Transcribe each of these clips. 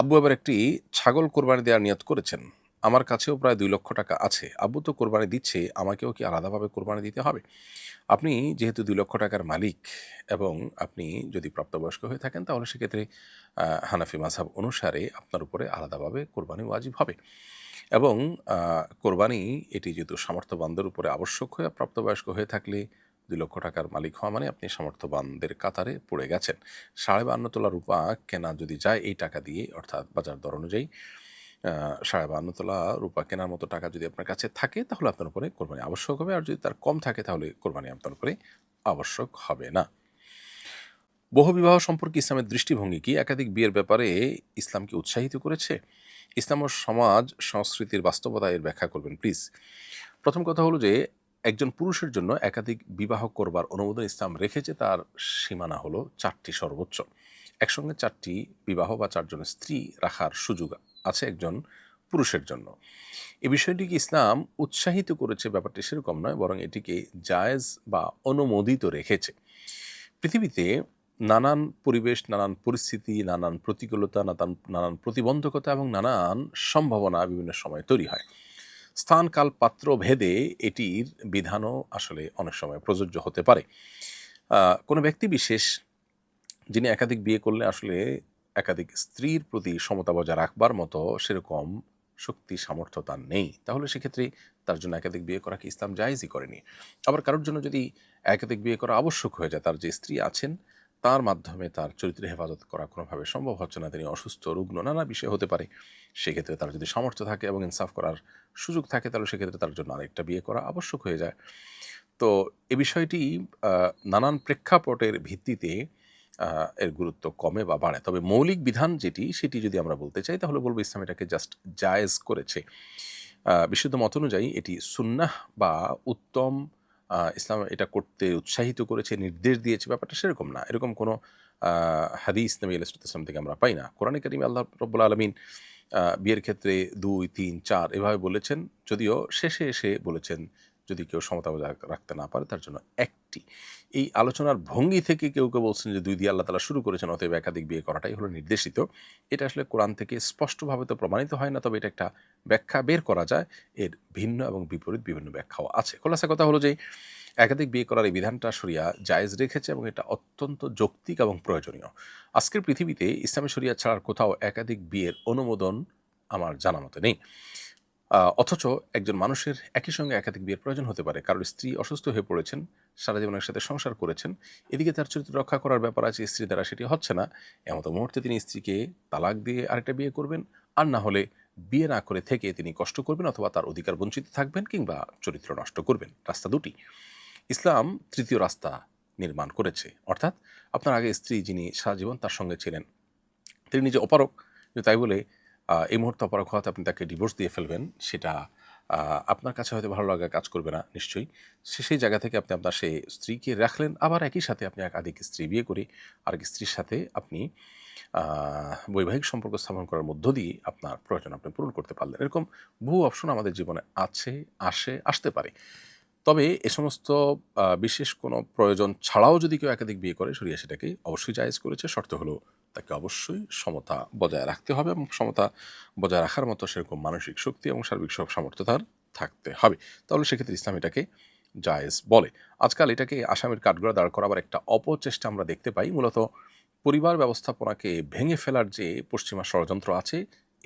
আব্বু এবার একটি ছাগল কোরবানি দেওয়ার নিয়ত করেছেন। আমার কাছেও প্রায় ২ লক্ষ টাকা আছে। আব্বু তো কোরবানি দিচ্ছে, আমাকেও কি আলাদাভাবে কোরবানি দিতে হবে? আপনি যেহেতু ২ লক্ষ টাকার মালিক এবং আপনি যদি প্রাপ্তবয়স্ক হয়ে থাকেন তাহলে সেক্ষেত্রে হানাফি মাযহাব অনুসারে আপনার উপরে আলাদাভাবে কোরবানি ওয়াজিব হবে। এবং কোরবানি এটি যেহেতু সামর্থ্যবানদের উপরে আবশ্যক হয়ে প্রাপ্তবয়স্ক হয়ে থাকলে ২ লক্ষ টাকার মালিক হওয়া মানে আপনি সামর্থ্যবানদের কাতারে পড়ে গেছেন। ৫২.৫ তোলা রূপা কেনা যদি যায় এই টাকা দিয়ে, অর্থাৎ বাজার দর অনুযায়ী ৫২.৫ তোলা রূপা কেনার মতো টাকা যদি আপনার কাছে থাকে তাহলে আপনার উপরে কোরবানি আবশ্যক হবে। আর যদি তার কম থাকে তাহলে কোরবানি আপনার উপরে আবশ্যক হবে না। বহুবিবাহ সম্পর্কে ইসলামের দৃষ্টিভঙ্গি কি? একাধিক বিয়ের ব্যাপারে ইসলাম কি উৎসাহিত করেছে? ইসলাম ও সমাজ সংস্কৃতির বাস্তবতা এর ব্যাখ্যা করবেন প্লিজ। প্রথম কথা হলো যে একজন পুরুষের জন্য একাধিক বিবাহ করবার অনুমোদন ইসলাম রেখেছে, তার সীমানা হলো ৪টি সর্বোচ্চ। একসঙ্গে ৪টি বিবাহ বা ৪ জন স্ত্রী রাখার সুযোগ আছে একজন পুরুষের জন্য। এই বিষয়টিকে ইসলাম উৎসাহিত করেছে ব্যাপারটি সেরকম নয়, বরং এটিকে জায়েজ বা অনুমোদিত রেখেছে। পৃথিবীতে নানান পরিবেশ, নানান পরিস্থিতি, নানান প্রতিকূলতা, নানান প্রতিবন্ধকতা এবং নানান সম্ভাবনা বিভিন্ন সময় তৈরি হয়। স্থান, কাল, পাত্র ভেদে এটির বিধানও আসলে অনেক সময় প্রযোজ্য হতে পারে। কোনো ব্যক্তি বিশেষ যিনি একাধিক বিয়ে করলে আসলে একাধিক স্ত্রীর প্রতি সমতা বজায় রাখবার মতো সেরকম শক্তি সামর্থ্য তার নেই, তাহলে সেক্ষেত্রে তার জন্য একাধিক বিয়ে করা কি ইসলাম জায়েজই করেনি। আবার কারোর জন্য যদি একাধিক বিয়ে করা আবশ্যক হয়ে যায়, তার যে স্ত্রী আছেন তার মাধ্যমে তার চরিত্রের হেফাজত করা কোনোভাবে সম্ভব হচ্ছে না, তিনি অসুস্থ, রুগ্ন, নানা বিষয় হতে পারে, সেক্ষেত্রে তার যদি সামর্থ্য থাকে এবং ইনসাফ করার সুযোগ থাকে তাহলে সেক্ষেত্রে তার জন্য আরেকটা বিয়ে করা আবশ্যক হয়ে যায়। তো এ বিষয়টি নানান প্রেক্ষাপটের ভিত্তিতে এর গুরুত্ব কমে বা বাড়ে। তবে মৌলিক বিধান যেটি, সেটি যদি আমরা বলতে চাই তাহলে বলব ইসলাম এটাকে জাস্ট জায়েজ করেছে। বিশুদ্ধ মত অনুযায়ী এটি সুন্নাহ বা উত্তম, ইসলাম এটা করতে উৎসাহিত করেছে, নির্দেশ দিয়েছে, ব্যাপারটা সেরকম না। এরকম কোনো হাদিস নবী আলাইহিস সালাম থেকে আমরা পাই না। কোরআনে কারিমে আল্লাহ রাব্বুল আলামিন বিয়ের ক্ষেত্রে ২, ৩, ৪ এভাবে বলেছেন। যদিও শেষে এসে বলেছেন যদি কেউ সমতা বজায় রাখতে না পারে তার জন্য একটি। এই আলোচনার ভঙ্গি থেকে কেউ বলছেন যে ২ দিয়ে আল্লাহ তাআলা শুরু করেছেন, অতএব একাধিক বিয়ে করাটাই হলো নির্দেশিত। এটা আসলে কোরআন থেকে স্পষ্টভাবে তো প্রমাণিত হয় না, তবে এটা একটা ব্যাখ্যা বের করা যায়। এর ভিন্ন এবং বিপরীত বিভিন্ন ব্যাখ্যাও আছে। খোলাসা কথা হলো যে একাধিক বিয়ে করার এই বিধানটা শরিয়া জায়েজ রেখেছে এবং এটা অত্যন্ত যৌক্তিক এবং প্রয়োজনীয়। আজকের পৃথিবীতে ইসলামী শরিয়া ছাড়ার কোথাও একাধিক বিয়ের অনুমোদন আমার জানা মতে নেই। অথচ একজন মানুষের একই সঙ্গে একাধিক বিয়ের প্রয়োজন হতে পারে। কারোর স্ত্রী অসুস্থ হয়ে পড়েছেন, সারা জীবন একসাথে সংসার করেছেন। এদিকে তার চরিত্র রক্ষা করার ব্যাপার আছে, স্ত্রীর দ্বারা সেটি হচ্ছে না। এমতো মুহূর্তে তিনি স্ত্রীকে তালাক দিয়ে আরেকটা বিয়ে করবেন। আর না হলে বিয়ে না করে থেকে তিনি কষ্ট করবেন অথবা তার অধিকার বঞ্চিত থাকবেন কিংবা চরিত্র নষ্ট করবেন। রাস্তা দুটি। ইসলাম তৃতীয় রাস্তা নির্মাণ করেছে। অর্থাৎ আপনার আগে স্ত্রী যিনি সারা জীবন তার সঙ্গে ছিলেন, তিনি নিজে অপারগ, কিন্তু তাই বলে এই মুহূর্তে অপারগ হওয়াতে আপনি তাকে ডিভোর্স দিয়ে ফেলবেন, সেটা আপনার কাছে হয়তো ভালো লাগা কাজ করবে না নিশ্চয়ই। সেই জায়গা থেকে আপনি আপনার সেই স্ত্রীকে রাখলেন, আবার একই সাথে আপনি একাধিক স্ত্রী বিয়ে করে আরেক স্ত্রীর সাথে আপনি বৈবাহিক সম্পর্ক স্থাপন করার মধ্য দিয়ে আপনার প্রয়োজন আপনি পূরণ করতে পারলেন। এরকম বহু অপশন আমাদের জীবনে আছে, আসতে পারে। তবে এ সমস্ত বিশেষ কোনো প্রয়োজন ছাড়াও যদি কেউ একাধিক বিয়ে করে, শরিয়া সেটাকে অবশ্যই জায়েজ করেছে। শর্ত হলো তাকে অবশ্যই সমতা বজায় রাখতে হবে এবং সমতা বজায় রাখার মতো সেরকম মানসিক শক্তি এবং সার্বিক সব সামর্থ্য তার থাকতে হবে। তাহলে সেক্ষেত্রে ইসলাম এটাকে জায়েজ বলে। আজকাল এটাকে আসামির কাঠগড়ায় দাঁড় করাবার একটা অপচেষ্টা আমরা দেখতে পাই। মূলত পরিবার ব্যবস্থাপনাকে ভেঙে ফেলার যে পশ্চিমা ষড়যন্ত্র আছে,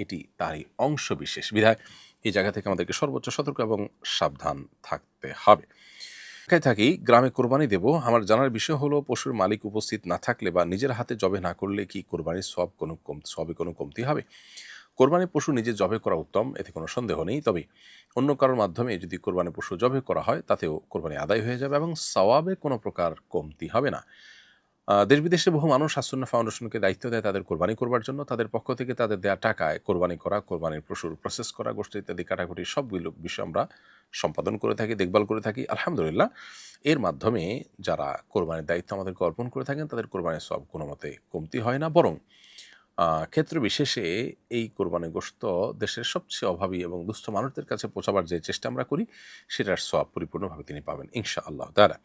এটি তারই অংশবিশেষ। বিধায় এই জায়গা থেকে আমাদেরকে সর্বোচ্চ সতর্ক এবং সাবধান থাকতে হবে। ঢাকায় থাকি, গ্রামে কোরবানি দেব। আমার জানার বিষয় হলো পশুর মালিক উপস্থিত না থাকলে বা নিজের হাতে জবে না করলে কি কোরবানির সবে কোনো কমতি হবে? কোরবানির পশু নিজে জবে করা উত্তম, এতে কোনো সন্দেহ নেই। তবে অন্য কারোর মাধ্যমে যদি কোরবানির পশু জবে করা হয় তাতেও কোরবানি আদায় হয়ে যাবে এবং সওয়াবে কোনো প্রকার কমতি হবে না। দেশ বিদেশে বহু মানুষ আসন্না ফাউন্ডেশনকে দায়িত্ব দেয় তাদের কোরবানি করবার জন্য। তাদের পক্ষ থেকে তাদের দেয়া টাকায় কোরবানি করা, কোরবানির পশুর প্রসেস করা, গোশত ইত্যাদি কাটাকুটি সবগুলো বিষয় আমরা সম্পাদন করে থাকি, দেখভাল করে থাকি। আলহামদুলিল্লাহ, এর মাধ্যমে যারা কোরবানির দায়িত্ব আমাদেরকে অর্পণ করে থাকেন তাদের কোরবানির সওয়াব কোনো মতে কমতি হয় না, বরং ক্ষেত্র বিশেষে এই কোরবানির গোশত দেশের সবচেয়ে অভাবী এবং দুস্থ মানুষদের কাছে পৌঁছাবার যে চেষ্টা আমরা করি, সেটার সওয়াব পরিপূর্ণভাবে তিনি পাবেন ইনশাআল্লাহ তাআলা।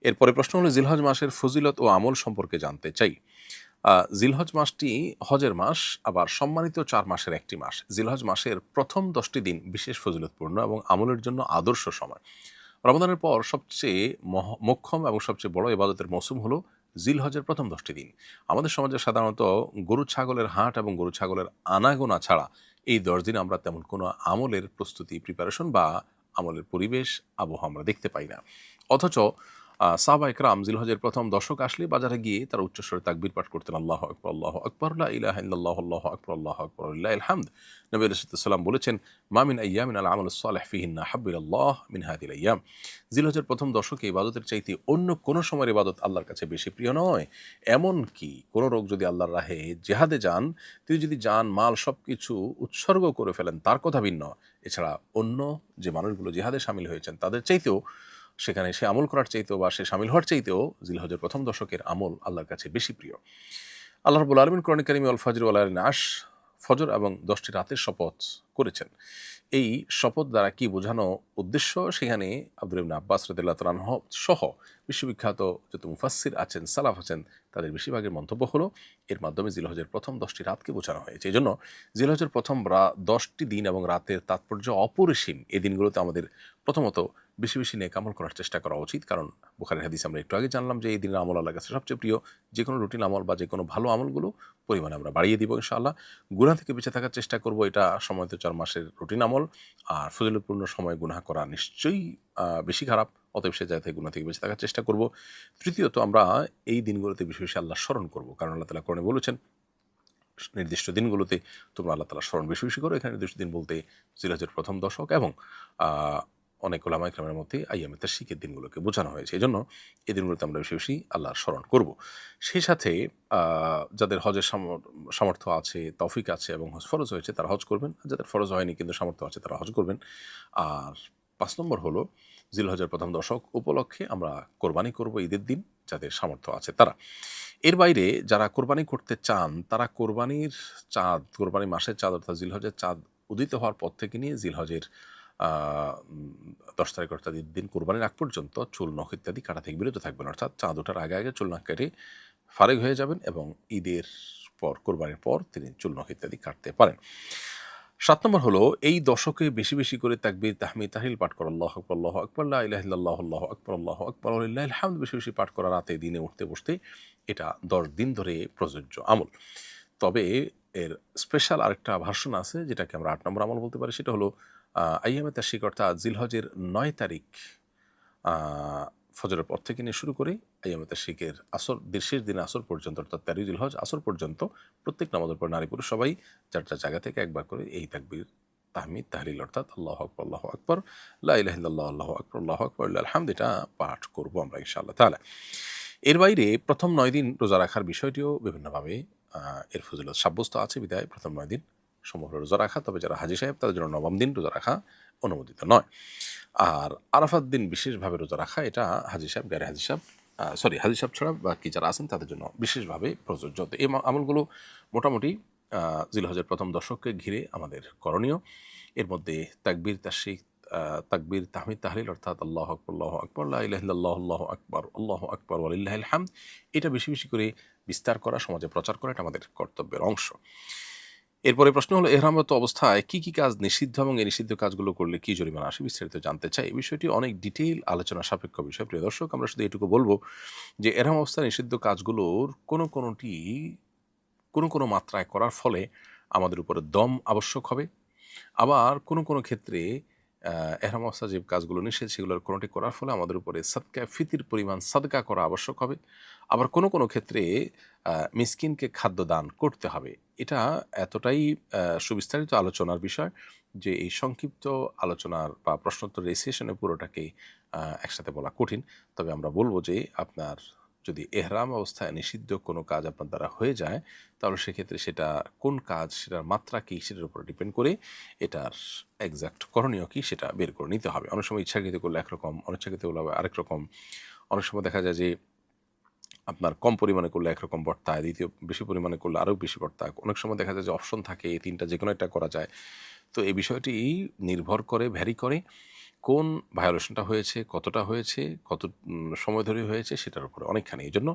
এরপরে প্রশ্ন হলো জিলহজ মাসের ফজিলত ও আমল সম্পর্কে জানতে চাই। জিলহজ মাসটি হজের মাস, আবার সম্মানিত ৪ মাসের একটি মাস। জিলহজ মাসের প্রথম ১০টি দিন বিশেষ ফজিলতপূর্ণ এবং আমলের জন্য আদর্শ সময়। রমাদানের পর সবচেয়ে মোক্ষম এবং সবচেয়ে বড় ইবাদতের মৌসুম হলো জিলহজের প্রথম ১০টি দিন। আমাদের সমাজে সাধারণত গরু ছাগলের হাট এবং গরু ছাগলের আনাগোনা ছাড়া এই ১০ দিন আমরা তেমন কোনো আমলের প্রস্তুতি, প্রিপারেশন বা আমলের পরিবেশ, আবহাওয়া আমরা দেখতে পাই না। অথচ সাহাবা একরাম জিলহজের প্রথম দশক আসলে বাজারে গিয়ে তারা উচ্চস্বরে তাকবীর পাঠ করতেন, আল্লাহু আকবার, আল্লাহু আকবার, লা ইলাহা ইল্লাল্লাহু, আল্লাহু আকবার, আল্লাহু আকবার, ওয়ালিল্লাহিল হামদ। নবী আলাইহিস সালাম বলেছেন, মা মিন আইয়ামিন আল আমালুস সালিহ ফিহিন্না আহাব্বু ইলাল্লাহ মিন হাযিহিল আইয়াম। জিলহজের প্রথম দশকে ইবাদতের চাইতে অন্য কোনো সময়ের ইবাদত আল্লাহর কাছে বেশি প্রিয় নয়। এমন কি কোনো লোক যদি আল্লাহর রাহে জিহাদে যান, তিনি যদি জান মাল সবকিছু উৎসর্গ করে ফেলেন, তার কথা ভিন্ন। এছাড়া অন্য যে মানুষগুলো জিহাদে শামিল হয়েছেন তাদের চাইতেও, সেখানে সে আমল করার চাইতেও বা সে শামিল হওয়ার চাইতেও জিলহজের প্রথম দশকের আমল আল্লাহর কাছে বেশি প্রিয়। আল্লাহ রাব্বুল আলামিন কোরআন কারীমে আল ফজর ওয়াল লাইলিন আশ, ফজর এবং ১০টি রাতের শপথ করেছেন। এই শপথ দ্বারা কি বোঝানো উদ্দেশ্য, সেখানে আব্দুল্লাহ ইবনে আব্বাস রাদিয়াল্লাহু তাআলা আনহু সহ বিশ্ববিখ্যাত যত মুফাসসির আছেন, সালাফ আছেন, তাদের বেশিরভাগের মন্তব্য হলো এর মাধ্যমে জিলহজের প্রথম ১০টি রাতকে বোঝানো হয়েছে। এজন্য জিলহজের প্রথম ১০টি দিন এবং রাতের তাৎপর্য অপরিসীম। এই দিনগুলোতে আমাদের প্রথমত বেশি বেশি নেক আমল করার চেষ্টা করা উচিত। কারণ বুখারীর হাদিস আমরা একটু আগে জানলাম যে এই দিনের আমল আল্লাহর কাছে সবচেয়ে প্রিয়। যে কোনো রুটিন আমল বা যে কোনো ভালো আমলগুলো পরিমাণে আমরা বাড়িয়ে দিব ইনশাআল্লাহ। গুনাহ থেকে বেঁচে থাকার চেষ্টা করব, এটা সম্মানিত ৪ মাসের রুটিন আমল। আর ফজিলতপূর্ণ সময় গুনাহ করা নিশ্চয়ই বেশি খারাপ, অতএব সে জায়গা থেকে গুনাহ থেকে বেঁচে থাকার চেষ্টা করব। তৃতীয়ত আমরা এই দিনগুলোতে বেশি বেশি আল্লাহর স্মরণ করব, কারণ আল্লাহ তাআলা কোরআনে বলেছেন নির্দিষ্ট দিনগুলোতে তোমরা আল্লাহ তাআলার স্মরণ বেশি বেশি করো। এখানে নির্দিষ্ট দিন বলতে জিলহজের প্রথম দশক এবং অনেক ওলামা ইকরামের মধ্যে আইয়ামে তাশরিকের দিনগুলোকে বোঝানো হয়েছে। এজন্য এই দিনগুলোতে আমরা বেশি বেশি আল্লাহর স্মরণ করব। সেই সাথে যাদের হজের সামর্থ্য আছে, তৌফিক আছে এবং হজ ফরজ হয়েছে তারা হজ করবেন। আর যাদের ফরজ হয়নি কিন্তু সামর্থ্য আছে তারা হজ করবেন। আর ৫ নম্বর হলো জিলহজের প্রথম দশক উপলক্ষে আমরা কোরবানি করব ঈদের দিন, যাদের সামর্থ্য আছে তারা। এর বাইরে যারা কোরবানি করতে চান তারা কোরবানির চাঁদ, কোরবানি মাসের চাঁদ অর্থাৎ জিলহজের চাঁদ উদিত হওয়ার পর থেকে নিয়ে জিলহজের ১০ তারিখ অর্থাৎ ঈদ দিন কোরবানির আগ পর্যন্ত চুল নখ ইত্যাদি কাটা থেকে বিরত থাকবেন। অর্থাৎ চাঁদ ওঠার আগে আগে চুল নখ কেটে ফারেগ হয়ে যাবেন এবং ঈদের পর, কোরবানির পর তিনি চুল নখ ইত্যাদি কাটতে পারেন। ৭ নম্বর হলো এই দশকে বেশি বেশি করে তাকবীর, তাহমিদ, তাহলিল পাঠ করা, আল্লাহু আকবার, আল্লাহু আকবার, লা ইলাহা ইল্লাল্লাহু, আল্লাহু আকবার, আল্লাহু আকবার, ওয়ালিল্লাহিল হামদ বেশি বেশি পাঠ করা রাতে, দিনে, উঠতে বসতে। এটা ১০ দিন ধরে প্রযোজ্য আমল। তবে এর স্পেশাল আরেকটা ভার্সন আছে যেটাকে আমরা ৮ নম্বর আমল বলতে পারি। সেটা হলো আইয়ামে তাশরিক অর্থাৎ জিলহজের ৯ তারিখ ফজরের পর থেকে নিয়ে শুরু করে আইয়ামে তাশরিকের আসর শেষ দিনে আসর পর্যন্ত অর্থাৎ ১৩ জিলহজ আসর পর্যন্ত প্রত্যেক নামাজের পর নারী পুরুষ সবাই যার যার জায়গা থেকে একবার করে এই তাকবীর, তাহমিদ, তাহলিল অর্থাৎ আল্লাহু আকবার, আল্লাহু আকবার, লা ইলাহা ইল্লাল্লাহ, আল্লাহু আকবার, আল্লাহু আকবার, ওয়ালিল্লাহিল হামদ এটা পাঠ করব আমরা ইনশাআল্লাহ তাআলা। এর বাইরে প্রথম ৯ দিন রোজা রাখার বিষয়টিও বিভিন্নভাবে এর ফজিলত সাব্যস্ত আছে বিধায় প্রথম ৯ দিন সমগ্র রোজা রাখা। তবে যারা হাজী সাহেব তাদের জন্য নবম দিন রোজা রাখা অনুমোদিত নয়। আর আরাফাত দিন বিশেষভাবে রোজা রাখা এটা হাজী সাহেব, গায়রে হাজী সাহেব, হাজী সাহেব ছাড়া বাকি যারা আছেন তাদের জন্য বিশেষভাবে প্রযোজ্য। তো এই আমলগুলো মোটামুটি জিলহজের প্রথম দশককে ঘিরে আমাদের করণীয়। এর মধ্যে তাকবীর, তাকবীর, তাহমিদ, তাহলিল অর্থাৎ আল্লাহু আকবার, আল্লাহু আকবার, লা ইলাহা ইল্লাল্লাহু, আল্লাহু আকবার, আল্লাহু আকবার, ওয়ালিল্লাহিল হামদ এটা বেশি বেশি করে বিস্তার করা, সমাজে প্রচার করা এটা আমাদের কর্তব্যের অংশ। এরপরে প্রশ্ন হলো এহরামরত অবস্থায় কি কি কাজ নিষিদ্ধ এবং এই নিষিদ্ধ কাজগুলো করলে কি জরিমানা আসে, বিস্তারিত জানতে চাই। এই বিষয়টি অনেক ডিটেইল আলোচনা সাপেক্ষ বিষয়। প্রিয় দর্শক, আমরা শুধু এটুকু বলবো যে এহরাম অবস্থায় নিষিদ্ধ কাজগুলোর কোনোটি কোনো মাত্রায় করার ফলে আমাদের উপরে দম আবশ্যক হবে। আবার কোনো ক্ষেত্রে এহরাম অবস্থায় যে কাজগুলো নিষেধ সেগুলোর কোনোটি করার ফলে আমাদের উপরে সাদকা ফিতির পরিমাণ সাদকা করা আবশ্যক হবে। আবার কোনো ক্ষেত্রে মিসকিনকে খাদ্য দান করতে হবে। এটা এতটাই সুবিস্তারিত আলোচনার বিষয় যে এই সংক্ষিপ্ত আলোচনার বা প্রশ্নোত্তর এই সেশনে পুরোটাকে একসাথে বলা কঠিন। তবে আমরা বলবো যে আপনার যদি এহরাম অবস্থায় নিষিদ্ধ কোনো কাজ আপনার দ্বারা হয়ে যায় তাহলে সেক্ষেত্রে সেটা কোন কাজ, সেটার মাত্রা কী সেটার উপর ডিপেন্ড করে এটার এক্সাক্ট করণীয় কী সেটা বের করে নিতে হবে। অনেক সময় ইচ্ছাকৃত করলে একরকম, অনিচ্ছাকৃত করলে আরেক রকম। অনেক সময় দেখা যায় যে আপনার কম পরিমাণে করলে একরকম বর্তায়, দ্বিতীয় বেশি পরিমাণে করলে আরও বেশি বর্তায়। অনেক সময় দেখা যায় যে অপশন থাকে, এই তিনটা যে কোনো একটা করা যায়। তো এই বিষয়টি নির্ভর করে, ভ্যারি করে কোন ভায়োলেশনটা হয়েছে, কতটা হয়েছে, কত সময় ধরে হয়েছে সেটার উপরে অনেকখানি। এজন্য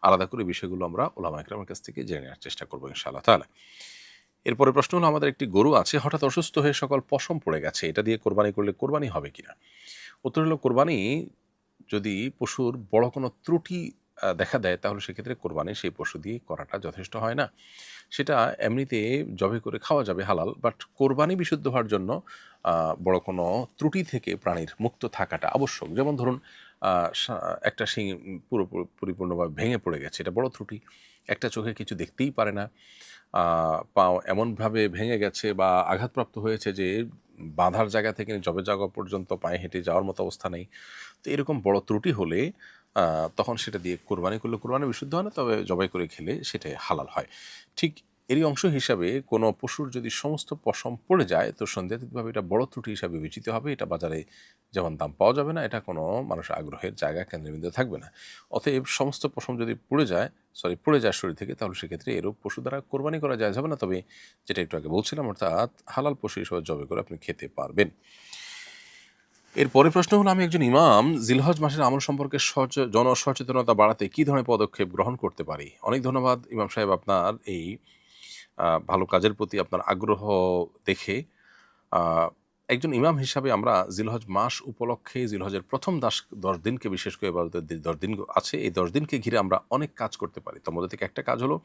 আলাদা করে বিষয়গুলো আমরা উলামা ইকরামের কাছ থেকে জেনে নেওয়ার চেষ্টা করব ইনশাআল্লাহ তাআলা। এরপরের প্রশ্ন হলো, আমাদের একটি গরু আছে, হঠাৎ অসুস্থ হয়ে সকল পশম পড়ে গেছে। এটা দিয়ে কোরবানি করলে কোরবানি হবে কিনা? উত্তর হলো, কোরবানি যদি পশুর বড় কোনো ত্রুটি দেখা দেয় তাহলে সেক্ষেত্রে কোরবানি সেই পশু দিয়ে করাটা যথেষ্ট হয় না। সেটা এমনিতে জবাই করে খাওয়া যাবে হালাল, বাট কোরবানি বিশুদ্ধ হওয়ার জন্য বড় কোনো ত্রুটি থেকে প্রাণীর মুক্ত থাকাটা আবশ্যক। যেমন ধরুন একটা শিং পরিপূর্ণভাবে ভেঙে পড়ে গেছে, এটা বড় ত্রুটি। একটা চোখে কিছু দেখতেই পারে না, পাও এমনভাবে ভেঙে গেছে বা আঘাতপ্রাপ্ত হয়েছে যে বাঁধার জায়গা থেকে জবে জায়গা পর্যন্ত পায়ে হেঁটে যাওয়ার মতো অবস্থা নেই। তো এরকম বড় ত্রুটি হলে তখন সেটা দিয়ে কোরবানি করলে কোরবানি বিশুদ্ধ হয় না, তবে জবাই করে খেলে সেটাই হালাল হয়। ঠিক এরই অংশ হিসাবে কোনো পশুর যদি সমস্ত পশম পড়ে যায় তো সন্দেহাতীতভাবে এটা বড় ত্রুটি হিসাবে বিবেচিত হবে। এটা বাজারে যেমন দাম পাওয়া যাবে না, এটা কোনো মানুষের আগ্রহের জায়গা কেন্দ্রবিন্দু থাকবে না। অতএব সমস্ত পশম যদি পড়ে যায় শরীর থেকে, তাহলে সেক্ষেত্রে এরূপ পশু দ্বারা কোরবানি করা যায় যাবে না। তবে যেটা একটু আগে বলছিলাম, অর্থাৎ হালাল পশু হিসেবে জবাই করে আপনি খেতে পারবেন। এরপরের প্রশ্ন হলো, আমি একজন ইমাম, জিলহজ মাসের আমল সম্পর্কে জনসচেতনতা বাড়াতে কী ধরনের পদক্ষেপ গ্রহণ করতে পারি? অনেক ধন্যবাদ ইমাম সাহেব আপনার এই ভালো কাজের প্রতি আপনার আগ্রহ দেখে। একজন ইমাম হিসাবে আমরা জিলহজ মাস উপলক্ষে জিলহজের প্রথম 10 দিনকে, বিশেষ করে ইবাদতের 10 দিন আছে, এই 10 দিনকে ঘিরে আমরা অনেক কাজ করতে পারি। তার মধ্যে থেকে একটা কাজ হলো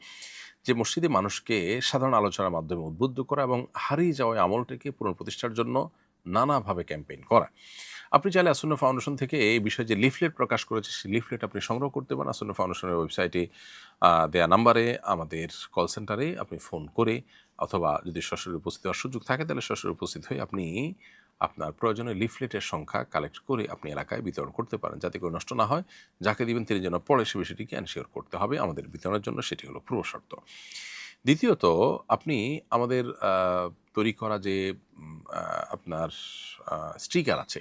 যে মসজিদে মানুষকে সাধারণ আলোচনার মাধ্যমে উদ্বুদ্ধ করা এবং হারিয়ে যাওয়া আমলটিকে পুনঃপ্রতিষ্ঠার জন্য নানাভাবে ক্যাম্পেইন করা। আপনি চাইলে আসন্ন ফাউন্ডেশন থেকে এই বিষয়ে যে লিফলেট প্রকাশ করেছে সেই লিফলেট আপনি সংগ্রহ করতে পারেন। আসন্ন ফাউন্ডেশনের ওয়েবসাইটে দেয়া নাম্বারে, আমাদের কল সেন্টারে আপনি ফোন করে, অথবা যদি সরাসরি উপস্থিত হওয়ার সুযোগ থাকে তাহলে সরাসরি উপস্থিত হয়ে আপনি আপনার প্রয়োজনীয় লিফলেটের সংখ্যা কালেক্ট করে আপনি এলাকায় বিতরণ করতে পারেন, যাতে করে নষ্ট না হয়। যাকে দিবেন তিনি যেন পড়ে সে বিষয়টিকে এনশিওর করতে হবে আমাদের বিতরণের জন্য, সেটি হলো পূর্ব শর্ত। দ্বিতীয়ত, আপনি আমাদের তৈরি করা যে আপনার স্টিকার আছে,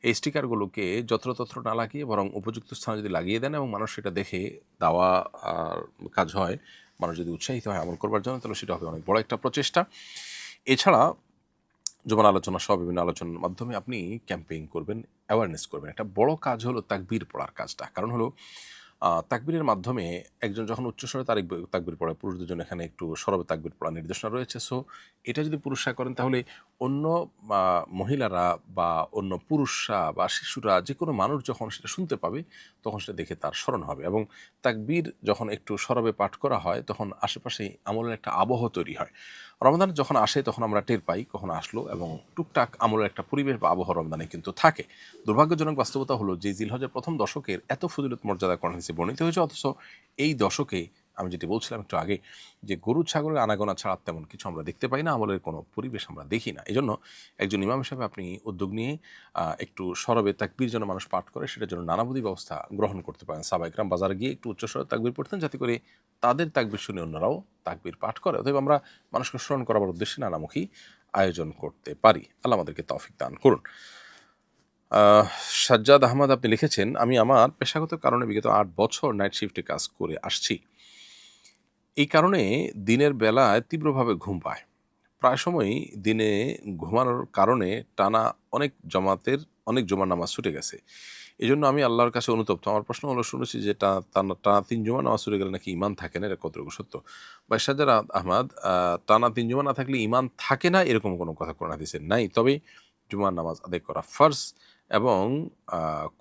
এই স্টিকারগুলোকে যত্রতত্র না লাগিয়ে বরং উপযুক্ত স্থানে যদি লাগিয়ে দেন এবং মানুষ সেটা দেখে দেওয়া কাজ হয়, মানুষ যদি উৎসাহিত হয় আমল করবার জন্য, তাহলে সেটা হবে অনেক বড় একটা প্রচেষ্টা। এছাড়া জুমার আলোচনা সহ বিভিন্ন আলোচনার মাধ্যমে আপনি ক্যাম্পেইন করবেন, অ্যাওয়ারনেস করবেন। একটা বড় কাজ হলো তাকবীর পড়ার কাজটা। কারণ হলো তাকবীরের মাধ্যমে একজন যখন উচ্চস্বরে তাকবীর পড়ে, পুরুষদের জন্য এখানে একটু সরবে তাকবীর পড়ার নির্দেশনা রয়েছে। সো এটা যদি পুরুষরা করেন তাহলে অন্য মহিলারা বা অন্য পুরুষরা বা শিশুরা, যে কোনো মানুষ যখন সেটা শুনতে পাবে তখন সেটা দেখে তার স্মরণ হবে। এবং তাকবীর যখন একটু সরবে পাঠ করা হয় তখন আশেপাশে আমলের একটা আবহ তৈরি হয়। রমজান যখন আসে তখন আমরা টের পাই কখন আসলো, এবং টুকটাক আমলের একটা পরিবেশ বা আবহাওয়া রমজানে কিন্তু থাকে। দুর্ভাগ্যজনক বাস্তবতা হলো যে জিলহজের প্রথম দশকের এত ফজিলত মর্যাদা কোরআন হাদিসে বর্ণিত হয়েছে, অথচ এই দশকে আমি যেটি বলছিলাম একটু আগে, যে গরু ছাগলের আনাগোনা ছাড়া তেমন কিছু আমরা দেখতে পাই না, আমলের কোনো পরিবেশ আমরা দেখি না। এজন্য একজন ইমাম হিসাবে আপনি উদ্যোগ নিয়ে একটু সরবে তাকবীর যেন মানুষ পাঠ করে সেটার জন্য নানাবিধ ব্যবস্থা গ্রহণ করতে পারেন। সাহাবা ইকরাম বাজারে গিয়ে একটু উচ্চস্বরে তাকবীর পড়তেন, যাতে করে তাদের তাকবীর শুনে অন্যরাও তাকবীর পাঠ করে। অতএব আমরা মানুষকে স্মরণ করার উদ্দেশ্যে নানামুখী আয়োজন করতে পারি। আল্লাহ আমাদেরকে তৌফিক দান করুন। সাজ্জাদ আহমদ আপনি লিখেছেন, আমি আমার পেশাগত কারণে বিগত 8 বছর নাইট শিফটে কাজ করে আসছি। এই কারণে দিনের বেলায় তীব্রভাবে ঘুম পায়। প্রায় সময়ই দিনে ঘুমানোর কারণে টানা অনেক জুমার নামাজ ছুটে গেছে। এজন্য আমি আল্লাহর কাছে অনুতপ্ত। আমার প্রশ্ন হলো, শুনেছি যে টানা 3 জুমা নামাজ ছুটে গেলে নাকি ঈমান থাকে না, এটা কতটুকু সত্য? ভাই সাজ্জাদ আহমদ, টানা 3 জুমা না থাকলে ঈমান থাকে না এরকম কোনো কথা কোরআন হাদিসে নাই। তবে জুমার নামাজ আদায় করা ফরজ, এবং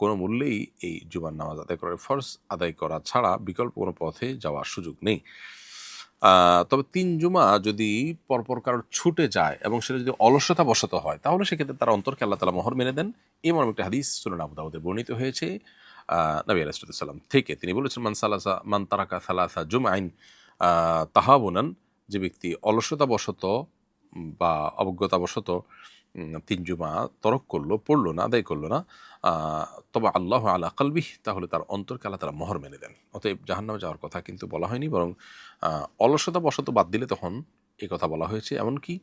কোনো মূল্যেই এই জুমার নামাজ আদায় করার ফরজ আদায় করা ছাড়া বিকল্প কোনো পথে যাওয়ার সুযোগ নেই। তবে 3 জুমা যদি পরপর কারোর ছুটে যায় এবং সেটা যদি অলসতাবশত হয়, তাহলে সেক্ষেত্রে তার অন্তরকে আল্লাহ তাআলা মোহর মেরে দেন। এই মর্মে একটা হাদিস সুনান আবু দাউদে বর্ণিত হয়েছে নবী আলাইহিস সালাম থেকে। তিনি বলেছেন, মান তারাকা সালাসা জুমআইন তাহাবুনান, যে ব্যক্তি অলসতাবশত বা অবজ্ঞতাবশত 3 জুমা তরক করলো, পড়লো না, আদায় করলো না, তবে আল্লাহু আলা কলবিহি, তাহলে তার অন্তরকে আল্লাহ তাআলা মোহর মেরে দেন। অতএব জাহান্নামে যাওয়ার কথা কিন্তু বলা হয়নি, বরং অলসতাবশত বাদ দিলে তখন এই কথা বলা হয়েছে। এমনকি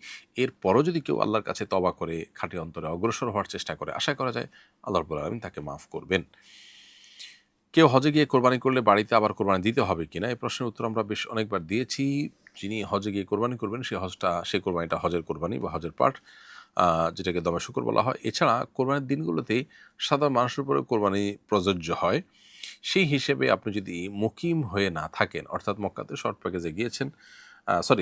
এরপরও যদি কেউ আল্লাহর কাছে তওবা করে খাঁটি অন্তরে অগ্রসর হওয়ার চেষ্টা করে, আশা করা যায় আল্লাহ রাব্বুল আলামিন তাকে মাফ করবেন। কেউ হজে গিয়ে কোরবানি করলে বাড়িতে আবার কোরবানি দিতে হবে কিনা, এই প্রশ্নের উত্তর আমরা বেশ অনেকবার দিয়েছি। যিনি হজে গিয়ে কোরবানি করবেন সেই কোরবানিটা হজের কোরবানি বা হজের পাঠ। যেটাকে দমে শুকর বলা হয়। এছাড়া কোরবানির দিনগুলোতে সাধারণ মানুষের উপরে কোরবানি প্রযোজ্য হয়। সেই হিসেবে আপনি যদি মুকিম হয়ে না থাকেন, অর্থাৎ মক্কাতে শর্ট প্যাকেজে গিয়েছেন,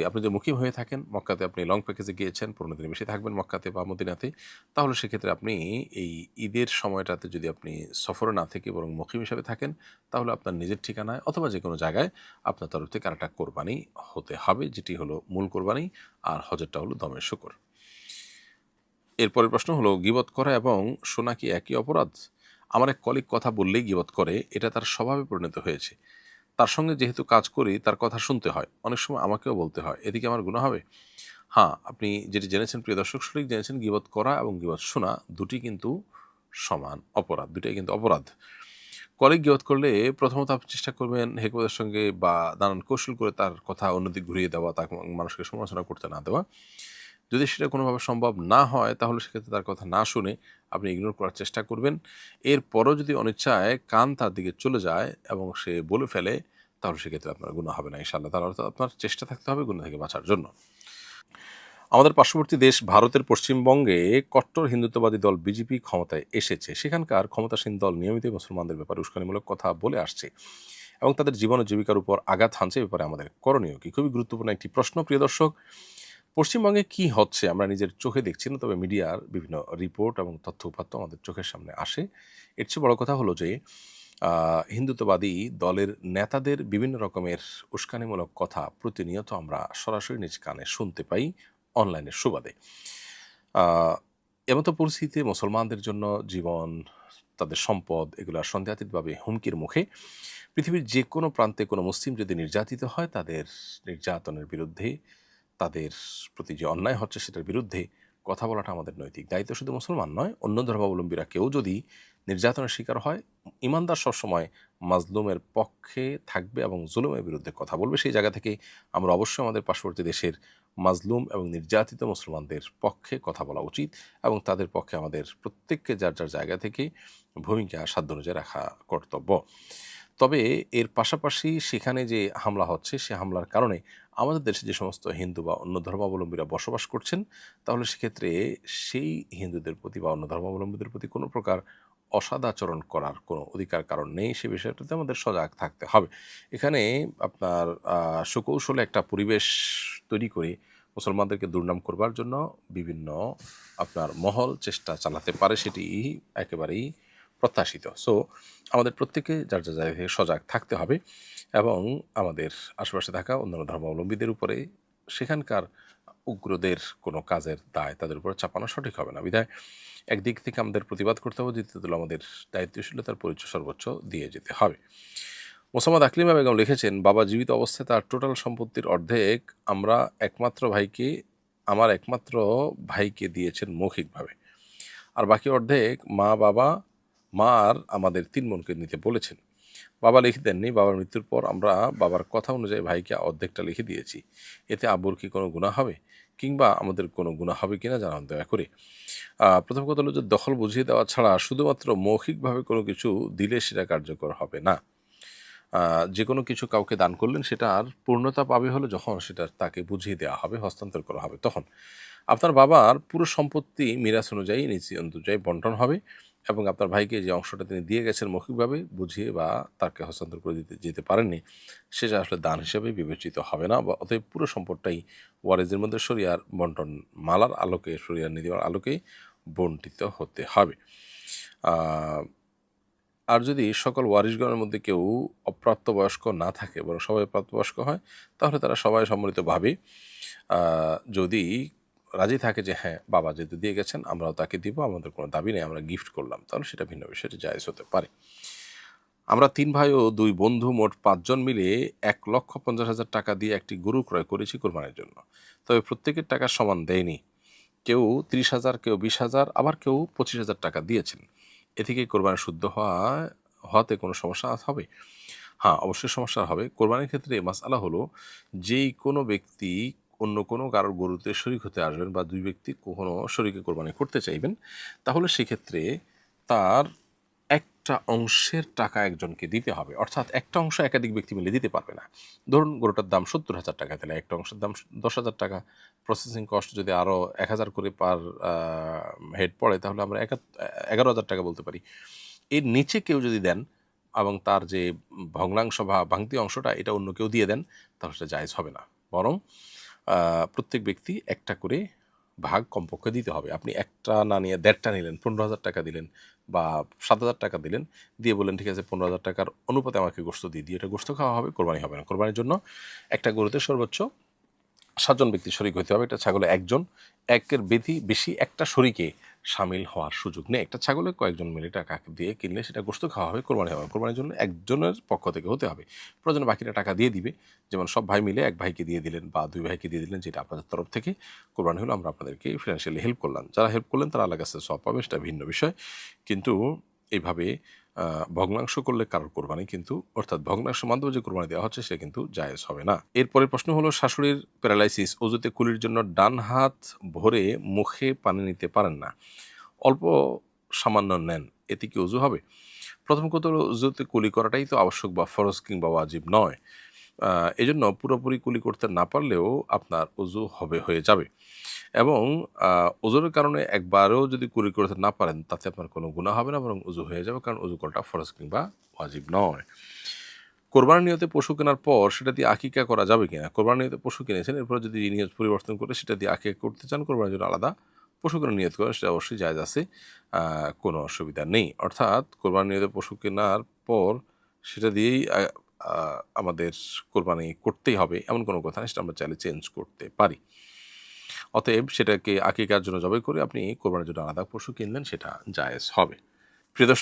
আপনি যদি মুকিম হয়ে থাকেন, মক্কাতে আপনি লং প্যাকেজে গিয়েছেন, 15 দিনের বেশি থাকবেন মক্কাতে বা মদিনাতে, তাহলে সেক্ষেত্রে আপনি এই ঈদের সময়টাতে যদি আপনি সফরে না থেকে বরং মুকিম হিসাবে থাকেন, তাহলে আপনার নিজের ঠিকানায় অথবা যে কোনো জায়গায় আপনার তরফ থেকে আরেকটা কোরবানি হতে হবে, যেটি হলো মূল কোরবানি, আর হজেরটা হলো দমে শুকর। এরপরের প্রশ্ন হলো, গীবত করা এবং শোনা কি একই অপরাধ? আমার এক কলিগ কথা বললেই গীবত করে, এটা তার স্বভাবে পরিণত হয়েছে। তার সঙ্গে যেহেতু কাজ করি তার কথা শুনতে হয়, অনেক সময় আমাকেও বলতে হয়, এদিকে আমার গুনাহ হবে? হ্যাঁ, আপনি যেটি জেনেছেন প্রিয় দর্শক, সঠিক জেনেছেন। গীবত করা এবং গীবত শোনা দুটি কিন্তু সমান অপরাধ, দুটাই কিন্তু অপরাধ। কলিগ গীবত করলে প্রথমত আপনি চেষ্টা করবেন হেকমতের সঙ্গে বা নানান কৌশল করে তার কথা অন্যদিক ঘুরিয়ে দেওয়া, তাকে মানুষকে সমালোচনা করতে না দেওয়া। যদি সেটা কোনোভাবে সম্ভব না হয়, তাহলে সেক্ষেত্রে তার কথা না শুনে আপনি ইগনোর করার চেষ্টা করবেন। এরপরও যদি অনিচ্ছায় কান তার দিকে চলে যায় এবং সে বলে ফেলে, তাহলে সেক্ষেত্রে আপনার গুনাহ হবে না ইনশাআল্লাহ। তার অর্থ আপনার চেষ্টা থাকতে হবে গুনাহ থেকে বাঁচার জন্য। আমাদের পার্শ্ববর্তী দেশ ভারতের পশ্চিমবঙ্গে কট্টর হিন্দুত্ববাদী দল বিজেপি ক্ষমতায় এসেছে। সেখানকার ক্ষমতাসীন দল নিয়মিতই মুসলমানদের ব্যাপারে উস্কানিমূলক কথা বলে আসছে এবং তাদের জীবন ও জীবিকার উপর আঘাত হানছে। এ ব্যাপারে আমাদের করণীয় কি? খুবই গুরুত্বপূর্ণ একটি প্রশ্ন প্রিয় দর্শক। পশ্চিমবঙ্গে কি হচ্ছে আমরা নিজের চোখে দেখছি না, তবে মিডিয়ার বিভিন্ন রিপোর্ট এবং তথ্য উপাত্ত আমাদের চোখের সামনে আসে। এর চেয়ে বড় কথা হলো যে হিন্দুত্ববাদী দলের নেতাদের বিভিন্ন রকমের উস্কানিমূলক কথা প্রতিনিয়ত আমরা সরাসরি নিজ কানে শুনতে পাই অনলাইনের সুবাদে। এমতো পরিস্থিতিতে মুসলমানদের জন্য জীবন, তাদের সম্পদ এগুলো সন্দেহাতীতভাবে হুমকির মুখে। পৃথিবীর যে কোনো প্রান্তে কোনো মুসলিম যদি নির্যাতিত হয়, তাদের নির্যাতনের বিরুদ্ধে, তাদের প্রতি যে অন্যায় হচ্ছে সেটার বিরুদ্ধে কথা বলাটা আমাদের নৈতিক দায়িত্ব। শুধু মুসলমান নয়, অন্য ধর্মাবলম্বীরা কেউ যদি নির্যাতনের শিকার হয়, ইমানদার সবসময় মাজলুমের পক্ষে থাকবে এবং জুলুমের বিরুদ্ধে কথা বলবে। সেই জায়গা থেকে আমরা অবশ্যই আমাদের পার্শ্ববর্তী দেশের মাজলুম এবং নির্যাতিত মুসলমানদের পক্ষে কথা বলা উচিত এবং তাদের পক্ষে আমাদের প্রত্যেককে যার যার জায়গা থেকে ভূমিকা সাধ্য অনুযায়ী রাখা কর্তব্য। তবে এর পাশাপাশি সেখানে যে হামলা হচ্ছে, সে হামলার কারণে আমাদের দেশে যে সমস্ত হিন্দু বা অন্য ধর্মাবলম্বীরা বসবাস করছেন, তাহলে সেক্ষেত্রে সেই হিন্দুদের প্রতি বা অন্য ধর্মাবলম্বীদের প্রতি কোনো প্রকার অসদাচরণ করার কোনো অধিকার কারণ নেই। সে বিষয়টাতে আমাদের সজাগ থাকতে হবে। এখানে আপনার সুকৌশলে একটা পরিবেশ তৈরি করে মুসলমানদেরকে দুর্নাম করবার জন্য বিভিন্ন আপনার মহল চেষ্টা চালাতে পারে, সেটি একেবারেই প্রত্যাশিত। সো আমাদের প্রত্যেকে যার যার জায়গা থেকে সজাগ থাকতে হবে এবং আমাদের আশেপাশে থাকা অন্যান্য ধর্মাবলম্বীদের উপরে সেখানকার উগ্রদের কোনো কাজের দায় তাদের উপরে চাপানো সঠিক হবে না। বিধায় একদিক থেকে আমাদের প্রতিবাদ করতে হবে, দ্বিতীয়ত হলো আমাদের দায়িত্বশীলতার পরিচয় সর্বোচ্চ দিয়ে যেতে হবে। মোসাম্মদ আকলিমা বেগম লিখেছেন, বাবা জীবিত অবস্থায় তার টোটাল সম্পত্তির অর্ধেক আমার একমাত্র ভাইকে দিয়েছেন মৌখিকভাবে, আর বাকি অর্ধেক মা আর আমাদের 3 বোনকে নিতে বলেছেন। বাবা লিখে দেননি। বাবার মৃত্যুর পর আমরা বাবার কথা অনুযায়ী ভাইকে অর্ধেকটা লিখে দিয়েছি। এতে আব্বুর কি কোনো গুনাহ হবে? কিংবা আমাদের কোনো গুনাহ হবে কিনা জানান দয়া করে। প্রথম কথা হলো যে দখল বুঝিয়ে দেওয়া ছাড়া শুধুমাত্র মৌখিকভাবে কোনো কিছু দিলে সেটা কার্যকর হবে না। যেকোনো কিছু কাউকে দান করলেন, সেটার পূর্ণতা পাবে হলো যখন সেটা তাকে বুঝিয়ে দেওয়া হবে, হস্তান্তর করা হবে তখন। আপনার বাবার পুরো সম্পত্তি মিরাস অনুযায়ী নীতি অনুযায়ী বন্টন হবে এবং আপনার ভাইকে যে অংশটা তিনি দিয়ে গেছেন মৌখিকভাবে বুঝিয়ে বা তাকে হস্তান্তর করে যেতে পারেননি, সেটা আসলে দান হিসেবে বিবেচিত হবে না, বা অতএব পুরো সম্পদটাই ওয়ারিসদের মধ্যে শরিয়ার বন্টন মালার আলোকে, শরিয়ার নীতিমালার আলোকে বন্টিত হতে হবে। আর যদি সকল ওয়ারিশগণের মধ্যে কেউ অপ্রাপ্তবয়স্ক না থাকে, বরং সবাই প্রাপ্তবয়স্ক হয়, তাহলে তারা সবাই সম্মিলিতভাবে যদি রাজি থাকে যে হ্যাঁ, বাবা যেহেতু দিয়ে গেছেন আমরাও তাকে দিব, আমাদের কোনো দাবি নেই, আমরা গিফট করলাম, তাহলে সেটা ভিন্ন বিষয়, সেটা জায়েজ হতে পারে। আমরা 3 ভাই ও 2 বন্ধু মোট 5 জন মিলে 1,50,000 টাকা দিয়ে একটি গরু ক্রয় করেছি কোরবানির জন্য। তবে প্রত্যেকের টাকা সমান দেয়নি। কেউ 30,000, কেউ 20,000, আবার কেউ 25,000 টাকা দিয়েছেন। এ থেকে কোরবানি শুদ্ধ হওয়াতে কোনো সমস্যা হবে? হ্যাঁ, অবশ্যই সমস্যা হবে। কোরবানির ক্ষেত্রে মাসআলা হলো, যেই কোনো ব্যক্তি অন্য কোনো কারোর গরুতে শরিক হতে আসবেন বা 2 ব্যক্তি কখনো শরিকে কোরবানি করতে চাইবেন, তাহলে সেক্ষেত্রে তার একটা অংশের টাকা একজনকে দিতে হবে, অর্থাৎ একটা অংশ একাধিক ব্যক্তি মিলে দিতে পারবে না। ধরুন গরুটার দাম ৭০,০০০ টাকা, তাহলে একটা অংশের দাম ১০,০০০ টাকা, প্রসেসিং কস্ট যদি আরও ১,০০০ করে পার হেড পড়ে, তাহলে আমরা ১১,০০০ টাকা বলতে পারি। এর নিচে কেউ যদি দেন এবং তার যে ভগ্নাংশ বা ভাঙতি অংশটা এটা অন্য কেউ দিয়ে দেন, তাহলে সেটা জায়েজ হবে না। বরং প্রত্যেক ব্যক্তি একটা করে ভাগ কমপক্ষে দিতে হবে। আপনি একটা না নিয়ে ১.৫টা নিলেন, ১৫,০০০ টাকা দিলেন বা ৭,০০০ টাকা দিলেন, দিয়ে বললেন ঠিক আছে ১৫,০০০ টাকার অনুপাতে আমাকে গোশত দিয়ে দিই, এটা গোশত খাওয়া হবে, কোরবানি হবে না। কোরবানির জন্য একটা গরুতে সর্বোচ্চ ৭ জন ব্যক্তি শরিক হতে হবে। একটা ছাগলে একজন, একের বেশি একটা শরিকে শামিল হওয়ার সুযোগ নেই। একটা ছাগলে কয়েকজন মিলে টাকা দিয়ে কিনলে সেটা গোশত খাওয়া হবে, কোরবানি হবে। কোরবানির জন্য একজনের পক্ষ থেকে হতে হবে। প্রয়োজনে বাকিটা টাকা দিয়ে দিবে, যেমন সব ভাই মিলে এক ভাইকে দিয়ে দিলেন বা ২ ভাইকে দিয়ে দিলেন, যেটা আপনাদের তরফ থেকে কোরবানি হলো, আমরা আপনাদেরকে ফিনান্সিয়ালি হেল্প করলাম। যারা হেল্প করলেন তারা আল্লাহর কাছে সওয়াব পাবে, সেটা ভিন্ন বিষয়। কিন্তু এইভাবে ভগ্নাংশ করলে কারোর কোরবানি কিন্তু, অর্থাৎ ভগ্নাংশ মাধ্যমে যে কোরবানি দেওয়া হচ্ছে সে কিন্তু জায়েজ হবে না। এরপরের প্রশ্ন হলো, শাশুড়ির প্যারালাইসিস, অজুতে কুলির জন্য ডান হাত ভরে মুখে পানি নিতে পারেন না, অল্প সামান্য নেন, এতে কি অজু হবে? প্রথম কথা হলো, অজুতে কুলি করাটাই তো আবশ্যক বা ফরজ কিংবা ওয়াজিব নয়। এজন্য পুরোপুরি কুলি করতে না পারলেও আপনার অজু হয়ে যাবে, এবং ওজুরের কারণে একবারও যদি কুলি করতে না পারেন তাতে আপনার কোনো গুনাহ হবে না, বরং অজু হয়ে যাবে, কারণ অজু করাটা ফরজ কিংবা ওয়াজিব নয়। কোরবানির নিয়তে পশু কেনার পর সেটা দিয়ে আকিকা করা যাবে কিনা? কোরবানির নিয়তে পশু কিনেছেন, এরপর যদি নিয়ত পরিবর্তন করে সেটা দিয়ে আকিকা করতে চান, কোরবানির জন্য আলাদা পশু কেনার নিয়ত করেন, সেটা অবশ্যই জায়েজ আছে, কোনো অসুবিধা নেই। অর্থাৎ কোরবানির নিয়তে পশু কেনার পর সেটা দিয়েই আমাদের কোরবানি করতেই হবে এমন কোনো কথা নেই, সেটা আমরা চাইলে চেঞ্জ করতে পারি। অতএব সেটাকে আকিকার জন্য জবাই করে আপনি কোরবানির জন্য আলাদা পশু কিনলেন, সেটা জায়েজ হবে। প্রিয় দর্শক,